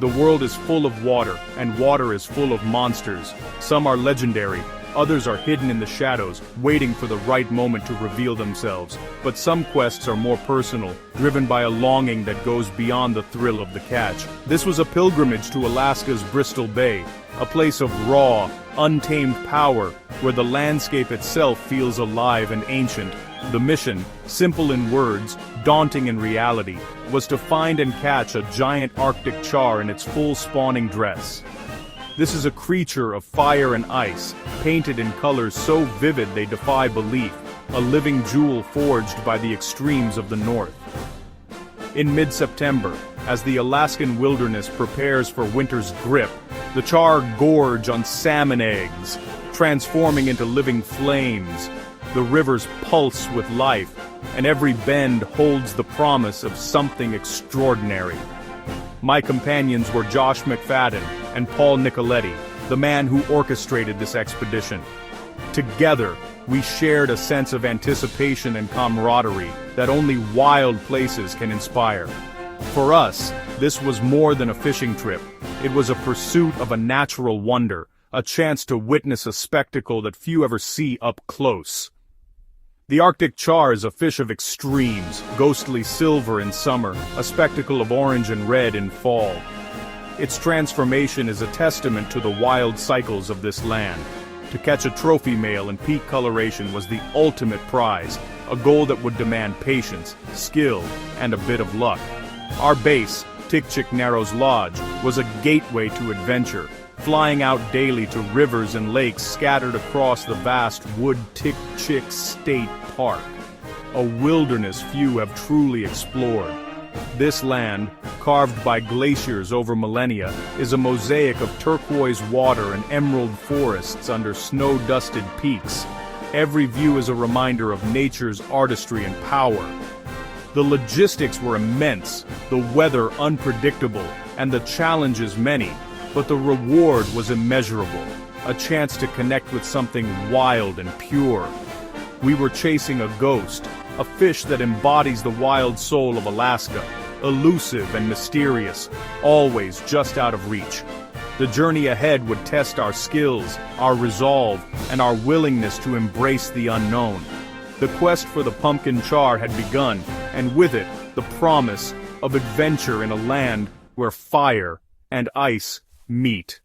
The world is full of water, and water is full of monsters. Some are legendary, others are hidden in the shadows, waiting for the right moment to reveal themselves. But some quests are more personal, driven by a longing that goes beyond the thrill of the catch. This was a pilgrimage to Alaska's Bristol Bay, a place of raw, untamed power, where the landscape itself feels alive and ancient. The mission, simple in words, daunting in reality, was to find and catch a giant Arctic char in its full spawning dress. This is a creature of fire and ice, painted in colors so vivid they defy belief, a living jewel forged by the extremes of the north. In mid-September, as the Alaskan wilderness prepares for winter's grip, the char gorge on salmon eggs, transforming into living flames. The rivers pulse with life, and every bend holds the promise of something extraordinary. My companions were Josh McFadden and Paul Nicoletti, the man who orchestrated this expedition. Together, we shared a sense of anticipation and camaraderie that only wild places can inspire. For us, this was more than a fishing trip. It was a pursuit of a natural wonder, a chance to witness a spectacle that few ever see up close. The Arctic char is a fish of extremes, ghostly silver in summer, a spectacle of orange and red in fall. Its transformation is a testament to the wild cycles of this land. To catch a trophy male in peak coloration was the ultimate prize, a goal that would demand patience, skill, and a bit of luck. Our base, Tikchik Narrows Lodge, was a gateway to adventure, flying out daily to rivers and lakes scattered across the vast Wood Tikchik State Park, a wilderness few have truly explored. This land, carved by glaciers over millennia, is a mosaic of turquoise water and emerald forests under snow-dusted peaks. Every view is a reminder of nature's artistry and power. The logistics were immense, the weather unpredictable, and the challenges many. But the reward was immeasurable, a chance to connect with something wild and pure. We were chasing a ghost, a fish that embodies the wild soul of Alaska, elusive and mysterious, always just out of reach. The journey ahead would test our skills, our resolve, and our willingness to embrace the unknown. The quest for the pumpkin char had begun, and with it, the promise of adventure in a land where fire and ice meet.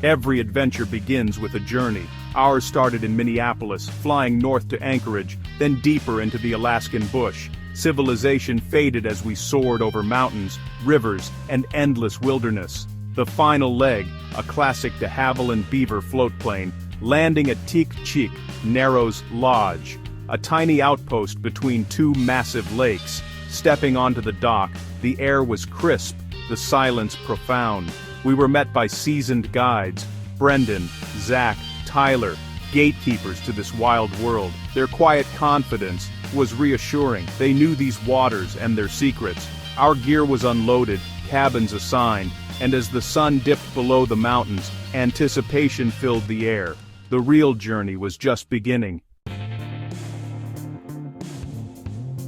Every adventure begins with a journey. Ours started in Minneapolis, flying north to Anchorage, then deeper into the Alaskan bush. Civilization faded as we soared over mountains, rivers, and endless wilderness. The final leg, a classic de Havilland Beaver floatplane, landing at Tikchik Narrows Lodge, a tiny outpost between two massive lakes. Stepping onto the dock, the air was crisp, the silence profound. We were met by seasoned guides, Brendan, Zach, Tyler, gatekeepers to this wild world. Their quiet confidence was reassuring. They knew these waters and their secrets. Our gear was unloaded, cabins assigned, and as the sun dipped below the mountains, anticipation filled the air. The real journey was just beginning.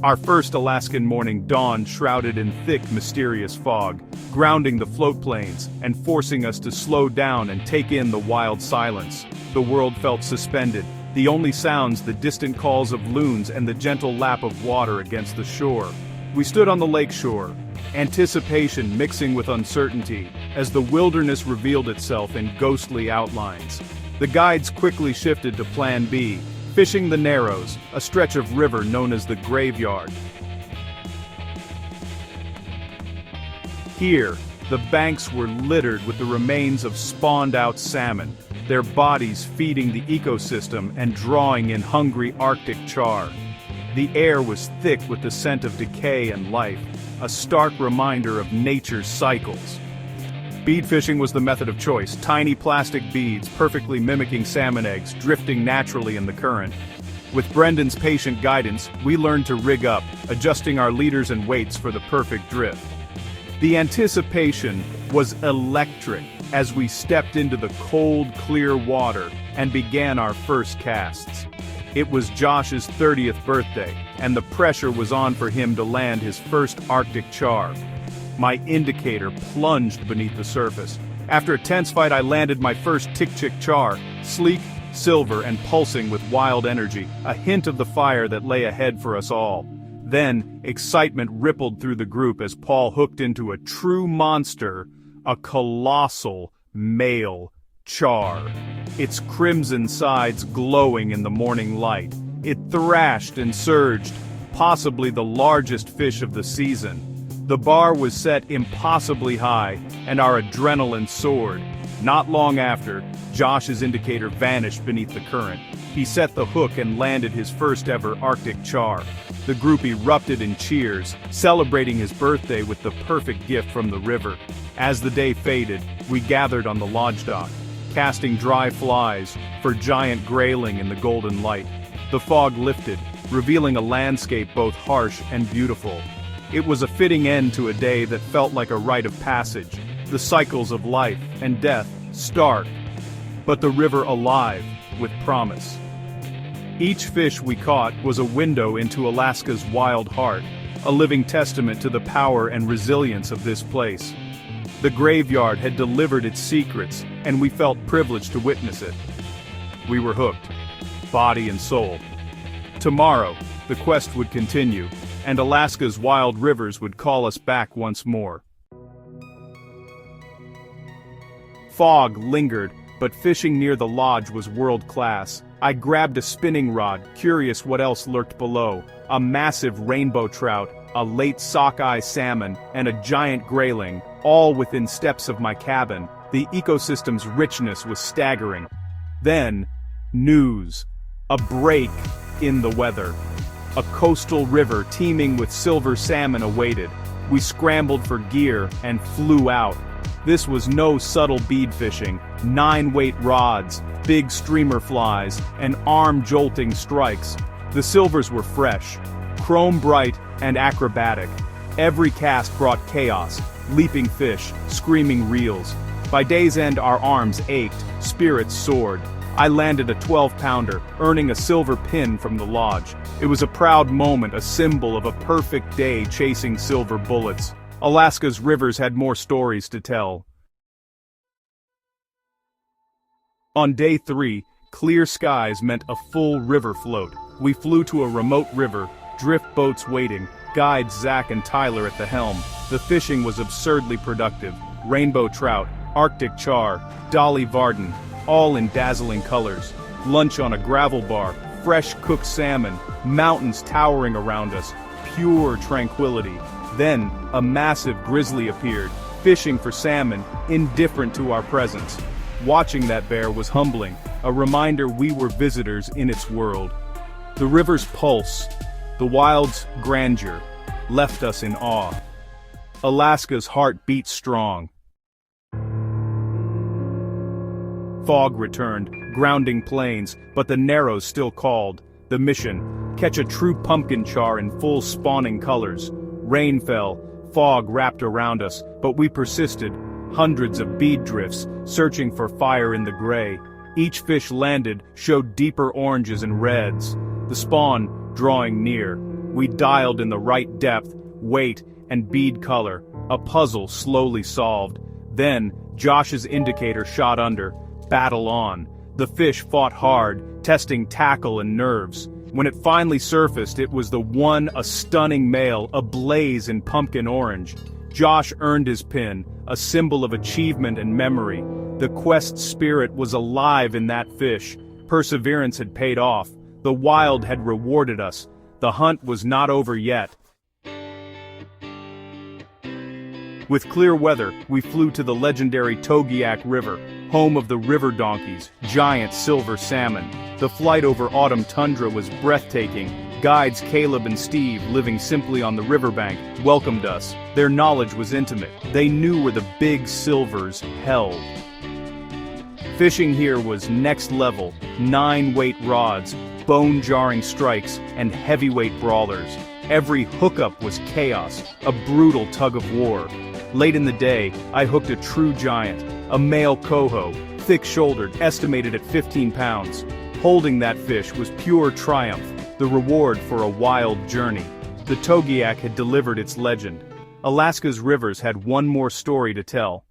Our first Alaskan morning dawned shrouded in thick, mysterious fog, grounding the floatplanes and forcing us to slow down and take in the wild silence. The world felt suspended, the only sounds the distant calls of loons and the gentle lap of water against the shore. We stood on the lakeshore, anticipation mixing with uncertainty, as the wilderness revealed itself in ghostly outlines. The guides quickly shifted to Plan B, fishing the Narrows, a stretch of river known as the Graveyard. Here, the banks were littered with the remains of spawned-out salmon, their bodies feeding the ecosystem and drawing in hungry Arctic char. The air was thick with the scent of decay and life, a stark reminder of nature's cycles. Bead fishing was the method of choice, tiny plastic beads perfectly mimicking salmon eggs drifting naturally in the current. With Brendan's patient guidance, we learned to rig up, adjusting our leaders and weights for the perfect drift. The anticipation was electric as we stepped into the cold, clear water and began our first casts. It was Josh's 30th birthday, and the pressure was on for him to land his first Arctic char. My indicator plunged beneath the surface. After a tense fight, I landed my first Arctic char, sleek, silver, and pulsing with wild energy, a hint of the fire that lay ahead for us all. Then, excitement rippled through the group as Paul hooked into a true monster, a colossal male char. Its crimson sides glowing in the morning light. It thrashed and surged, possibly the largest fish of the season. The bar was set impossibly high, and our adrenaline soared. Not long after, Josh's indicator vanished beneath the current. He set the hook and landed his first ever Arctic char. The group erupted in cheers, celebrating his birthday with the perfect gift from the river. As the day faded, we gathered on the lodge dock, casting dry flies for giant grayling in the golden light. The fog lifted, revealing a landscape both harsh and beautiful. It was a fitting end to a day that felt like a rite of passage, the cycles of life and death stark, but the river alive with promise. Each fish we caught was a window into Alaska's wild heart, a living testament to the power and resilience of this place. The graveyard had delivered its secrets, and we felt privileged to witness it. We were hooked, body and soul. Tomorrow, the quest would continue, and Alaska's wild rivers would call us back once more. Fog lingered, but fishing near the lodge was world-class. I grabbed a spinning rod, curious what else lurked below. A massive rainbow trout, a late sockeye salmon, and a giant grayling, all within steps of my cabin. The ecosystem's richness was staggering. Then, news. A break in the weather. A coastal river teeming with silver salmon awaited. We scrambled for gear and flew out. This was no subtle bead fishing. 9-weight rods, big streamer flies, and arm-jolting strikes. The silvers were fresh, chrome-bright, and acrobatic. Every cast brought chaos, leaping fish, screaming reels. By day's end our arms ached, spirits soared. I landed a 12-pounder, earning a silver pin from the lodge. It was a proud moment, a symbol of a perfect day chasing silver bullets. Alaska's rivers had more stories to tell. On day 3, clear skies meant a full river float. We flew to a remote river, drift boats waiting, guides Zach and Tyler at the helm. The fishing was absurdly productive. Rainbow trout, Arctic char, Dolly Varden, all in dazzling colors. Lunch on a gravel bar, fresh cooked salmon, mountains towering around us, pure tranquility. Then, a massive grizzly appeared, fishing for salmon, indifferent to our presence. Watching that bear was humbling, a reminder we were visitors in its world. The river's pulse, the wild's grandeur, left us in awe. Alaska's heart beat strong. Fog returned, grounding plains, but the Narrows still called. The mission: catch a true pumpkin char in full spawning colors. Rain fell, fog wrapped around us, but we persisted. Hundreds of bead drifts, searching for fire in the gray. Each fish landed showed deeper oranges and reds. The spawn drawing near. We dialed in the right depth, weight, and bead color. A puzzle slowly solved. Then, Josh's indicator shot under. Battle on. The fish fought hard, testing tackle and nerves. When it finally surfaced, it was the one, a stunning male, ablaze in pumpkin orange. Josh earned his pin, a symbol of achievement and memory. The quest spirit was alive in that fish. Perseverance had paid off. The wild had rewarded us. The hunt was not over yet. With clear weather, we flew to the legendary Togiak River, home of the river donkeys, giant silver salmon. The flight over autumn tundra was breathtaking. Guides Caleb and Steve, living simply on the riverbank, welcomed us. Their knowledge was intimate. They knew where the big silvers held. Fishing here was next level, 9-weight rods, bone-jarring strikes, and heavyweight brawlers. Every hookup was chaos, a brutal tug-of-war. Late in the day, I hooked a true giant, a male coho, thick-shouldered, estimated at 15 pounds. Holding that fish was pure triumph, the reward for a wild journey. The Togiak had delivered its legend. Alaska's rivers had one more story to tell.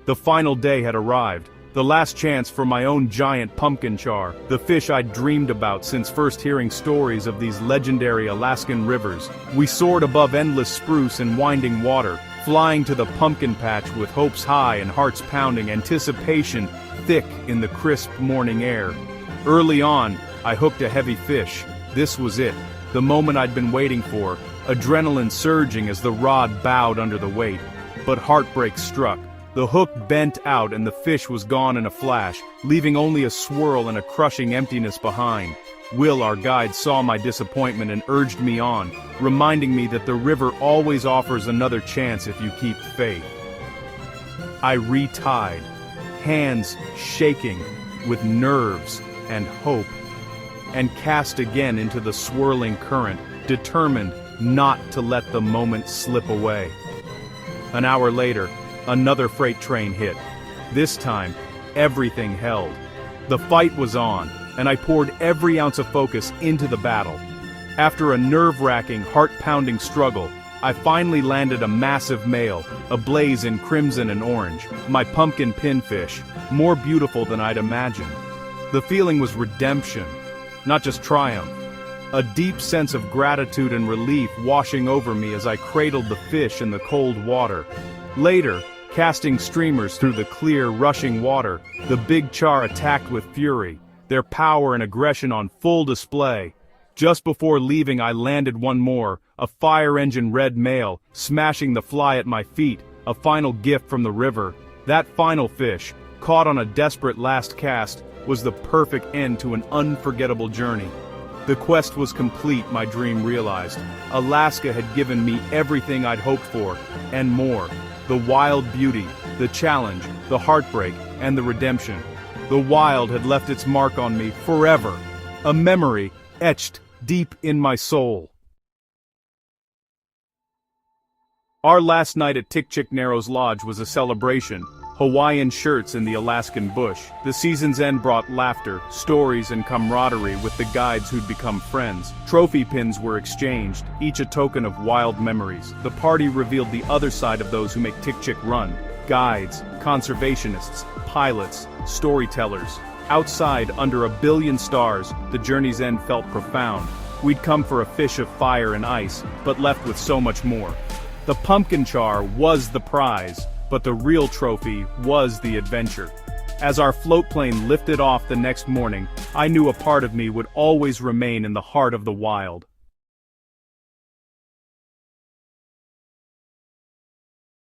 The final day had arrived, the last chance for my own giant pumpkin char, the fish I'd dreamed about since first hearing stories of these legendary Alaskan rivers. We soared above endless spruce and winding water, flying to the pumpkin patch with hopes high and hearts pounding, anticipation thick in the crisp morning air. Early on, I hooked a heavy fish. This was it, the moment I'd been waiting for, adrenaline surging as the rod bowed under the weight. But heartbreak struck. The hook bent out and the fish was gone in a flash, leaving only a swirl and a crushing emptiness behind. Will, our guide, saw my disappointment and urged me on, reminding me that the river always offers another chance if you keep faith. I retied, hands shaking with nerves and hope, and cast again into the swirling current, determined not to let the moment slip away. An hour later, another freight train hit. This time, everything held. The fight was on, and I poured every ounce of focus into the battle. After a nerve-wracking, heart-pounding struggle, I finally landed a massive male, ablaze in crimson and orange, my pumpkin pinfish, more beautiful than I'd imagined. The feeling was redemption, not just triumph. A deep sense of gratitude and relief washing over me as I cradled the fish in the cold water. Later, casting streamers through the clear, rushing water, the big char attacked with fury, their power and aggression on full display. Just before leaving, I landed one more, a fire-engine red male, smashing the fly at my feet, a final gift from the river. That final fish, caught on a desperate last cast, was the perfect end to an unforgettable journey. The quest was complete, my dream realized. Alaska had given me everything I'd hoped for, and more. The wild beauty, the challenge, the heartbreak, and the redemption. The wild had left its mark on me forever, a memory etched deep in my soul. Our last night at Tikchik Narrows Lodge was a celebration. Hawaiian shirts in the Alaskan bush. The season's end brought laughter, stories, and camaraderie with the guides who'd become friends. Trophy pins were exchanged, each a token of wild memories. The party revealed the other side of those who make Tikchik run. Guides, conservationists, pilots, storytellers. Outside, under a billion stars, the journey's end felt profound. We'd come for a fish of fire and ice, but left with so much more. The pumpkin char was the prize, but the real trophy was the adventure. As our float plane lifted off the next morning, I knew a part of me would always remain in the heart of the wild.